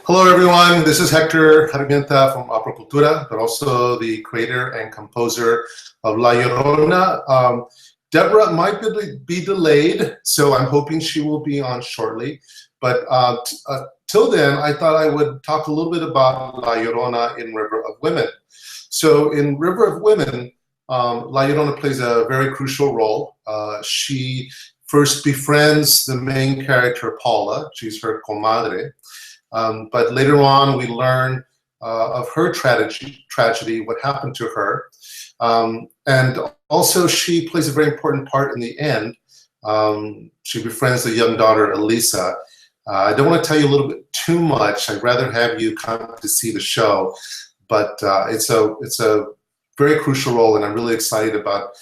Hello, everyone. This is Hector Armenta from Opera Cultura, but also the creator and composer of La Llorona. Deborah might be delayed, so I'm hoping she will be on shortly. But till then, I thought I would talk a little bit about La Llorona in River of Women. So in River of Women, La Llorona plays a very crucial role. She first befriends the main character, Paula. She's her comadre. But later on, we learn of her tragedy, what happened to her. And also, she plays a very important part in the end. She befriends the young daughter, Elisa. I don't want to tell you a little bit too much. I'd rather have you come to see the show. But it's a very crucial role, and I'm really excited about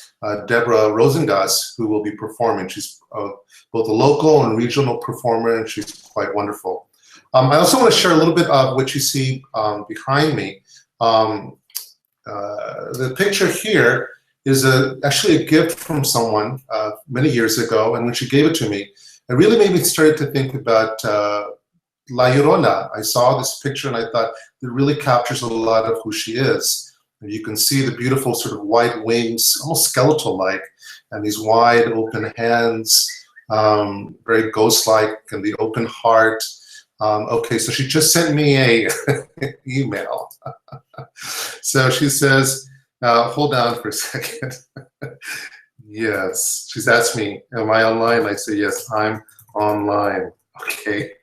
Deborah Rosengaus, who will be performing. She's both a local and regional performer, and she's quite wonderful. I also want to share a little bit of what you see behind me. The picture here is actually a gift from someone many years ago, and when she gave it to me, it really made me start to think about La Llorona. I saw this picture and I thought it really captures a lot of who she is. And you can see the beautiful sort of white wings, almost skeletal-like, and these wide open hands, very ghost-like, and the open heart. Okay, so she just sent me a email. So she says, hold on for a second. Yes, she's asked me, am I online? I say, yes, I'm online. Okay,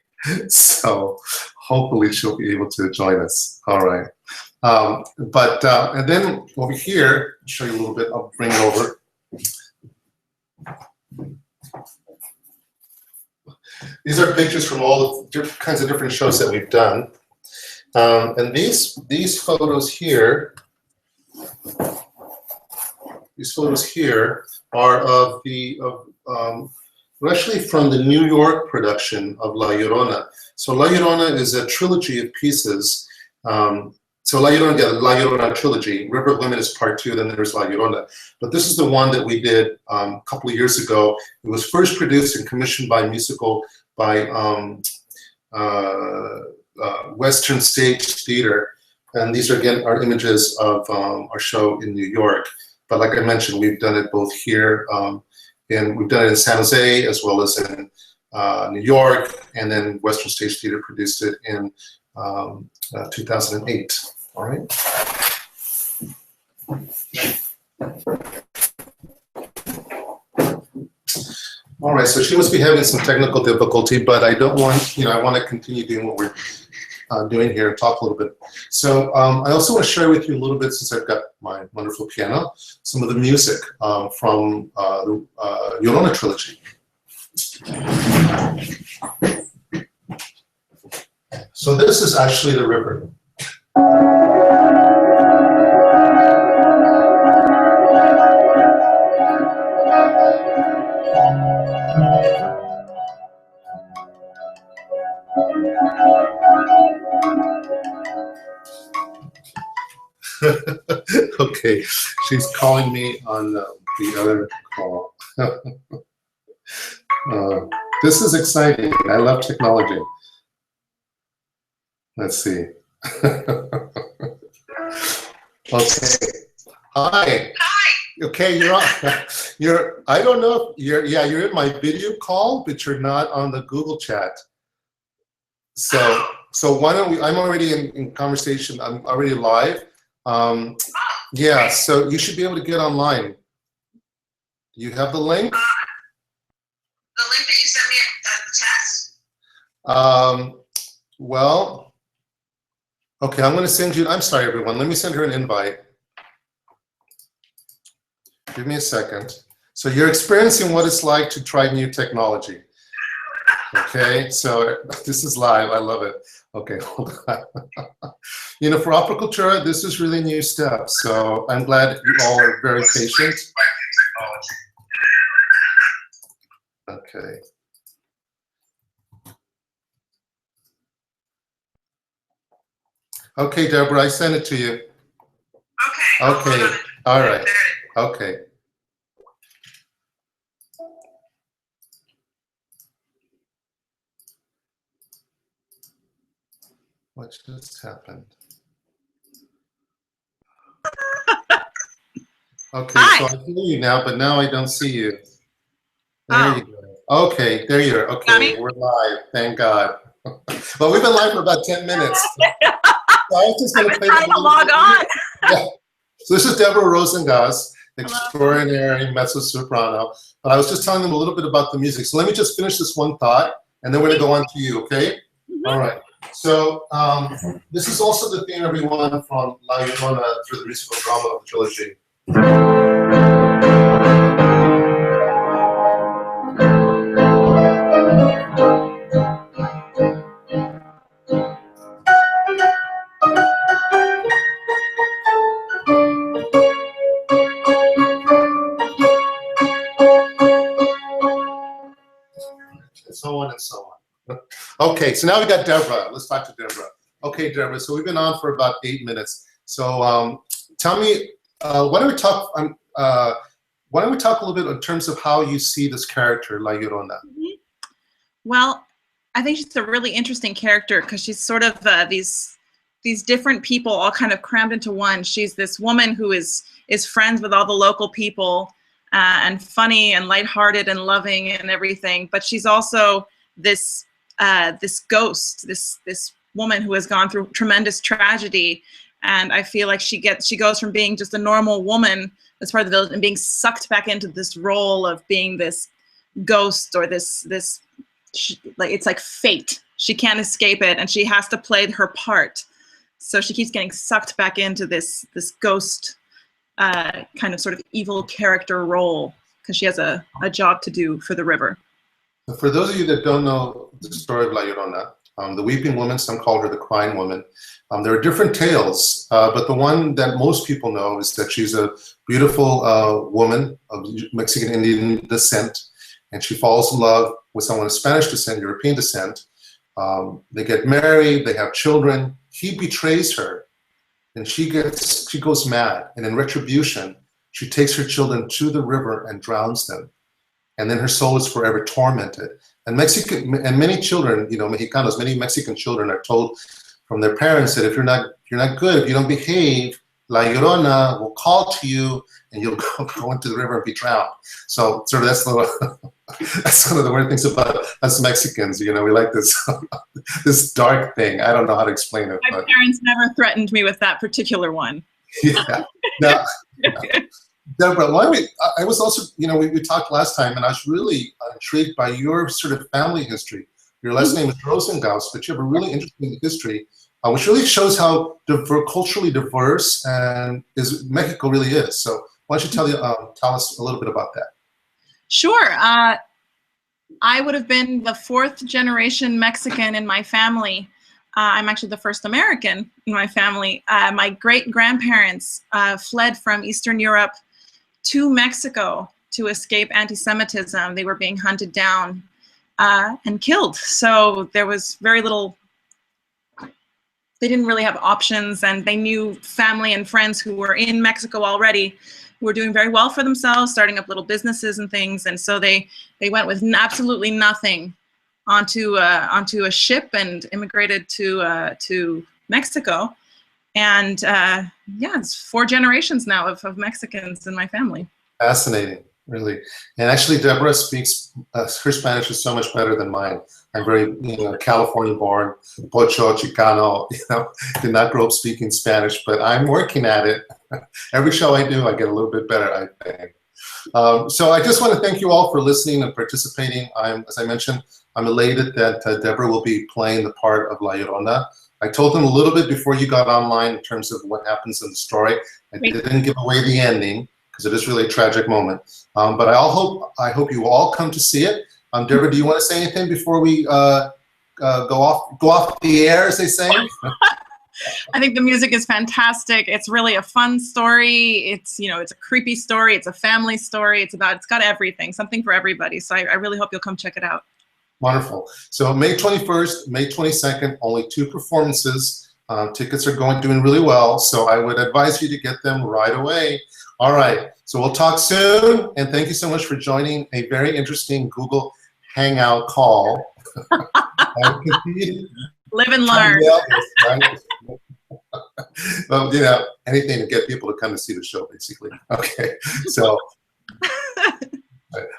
so hopefully she'll be able to join us. All right. And then over here, I'll show you a little bit, I'll bring it over. These are pictures from all the kinds of different shows that we've done. And these photos here, are of actually from the New York production of La Llorona. So La Llorona is a trilogy of pieces. So La Llorona trilogy. River of Women is part 2, then there's La Llorona. But this is the one that we did a couple of years ago. It was first produced and commissioned by Western Stage Theater. And these are, again, our images of our show in New York. But like I mentioned, we've done it both here, and we've done it in San Jose as well as in New York, and then Western Stage Theater produced it in 2008. All right. All right, so she must be having some technical difficulty, but I don't want, I want to continue doing what we're doing here and talk a little bit. So I also want to share with you a little bit, since I've got my wonderful piano, some of the music from the Llorona trilogy. So this is actually the river. Okay, she's calling me on the other call. This is exciting. I love technology. Let's see. Okay. Hi. Okay, you're on. I don't know if you're in my video call, but you're not on the Google chat. So why don't we, I'm already in conversation, I'm already live. Yeah, so you should be able to get online. Do you have the link? The link that you sent me at the test? Well, okay, I'm gonna send you, I'm sorry everyone, let me send her an invite. Give me a second. So you're experiencing what it's like to try new technology. Okay, so this is live, I love it. Okay, hold on. For Opera Cultura, this is really new stuff, so I'm glad you all are very patient. Okay. Okay, Deborah, I sent it to you. Okay, all right, okay. What just happened? Okay, Hi. so I hear you now, but now I don't see you. There Oh. you go. Okay, there you are. Got me? Okay, we're live. Thank God. Well, we've been live for about 10 minutes. So I was just going to play Trying to log on. Yeah. So this is Deborah Rosengaus, extraordinary Mezzo Soprano. But I was just telling them a little bit about the music. So let me just finish this one thought, and then we're going to go on to you, okay? All right. So this is also the theme, everyone, from LLorona through the musical drama of the trilogy. And so on and so on. Okay, so now we got Deborah. Let's talk to Deborah. Okay, Deborah, so we've been on for about 8 minutes. So tell me, why don't we talk a little bit in terms of how you see this character, LLorona? Well, I think she's a really interesting character because she's sort of these different people all kind of crammed into one. She's this woman who is friends with all the local people and funny and lighthearted and loving and everything. But she's also this ghost, this woman who has gone through tremendous tragedy. And I feel like she goes from being just a normal woman as part of the village and being sucked back into this role of being this ghost or this like it's like fate. She can't escape it, and she has to play her part. So she keeps getting sucked back into this ghost kind of sort of evil character role because she has a job to do for the river. For those of you that don't know the story of LLorona, the weeping woman, some call her the crying woman. There are different tales, but the one that most people know is that she's a beautiful woman of Mexican Indian descent, and she falls in love with someone of Spanish descent, European descent. They get married, they have children. He betrays her, and she goes mad. And in retribution, she takes her children to the river and drowns them. And then her soul is forever tormented. And many children, you know, Mexicanos, many Mexican children are told from their parents that if you're not good, if you don't behave, LLorona will call to you, and you'll go into the river and be drowned. So sort of that's one of the weird things about us Mexicans. You know, we like this this dark thing. I don't know how to explain it. My parents never threatened me with that particular one. Yeah. Now, Deborah, I was also, you know, we talked last time, and I was really intrigued by your sort of family history. Your last name is Rosengaus, but you have a really interesting history, which really shows how culturally diverse and Mexico really is. So why don't you tell us a little bit about that? Sure. I would have been the 4th generation Mexican in my family. I'm actually the first American in my family. My great-grandparents fled from Eastern Europe to Mexico to escape anti-Semitism. They were being hunted down and killed. So there was very little, they didn't really have options, and they knew family and friends who were in Mexico already, who were doing very well for themselves, starting up little businesses and things. And so they went with absolutely nothing onto a ship and immigrated to Mexico. And yeah, it's 4 generations now of Mexicans in my family. Fascinating, really. And actually, Deborah speaks, her Spanish is so much better than mine. I'm very, California-born, Pocho, Chicano, did not grow up speaking Spanish, but I'm working at it. Every show I do, I get a little bit better, I think. So I just want to thank you all for listening and participating. As I mentioned, I'm elated that Deborah will be playing the part of LLorona. I told them a little bit before you got online in terms of what happens in the story. I didn't give away the ending because it is really a tragic moment. But I hope you all come to see it. Deborah, do you want to say anything before we go off the air, as they say? I think the music is fantastic. It's really a fun story. It's a creepy story. It's a family story. It's got everything, something for everybody. So I really hope you'll come check it out. Wonderful. So May 21st, May 22nd, only 2 performances. Tickets are doing really well. So I would advise you to get them right away. All right. So we'll talk soon. And thank you so much for joining a very interesting Google Hangout call. Live and learn. right? Well, you know, anything to get people to come to see the show, basically. Okay, so.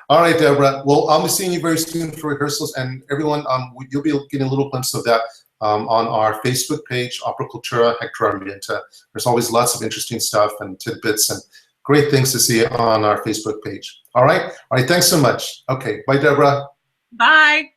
All right, Deborah. Well, I'll be seeing you very soon for rehearsals, and everyone, you'll be getting a little glimpse of that on our Facebook page, Opera Cultura Hector Armenta. There's always lots of interesting stuff and tidbits and great things to see on our Facebook page. All right. Thanks so much. Okay. Bye, Deborah. Bye.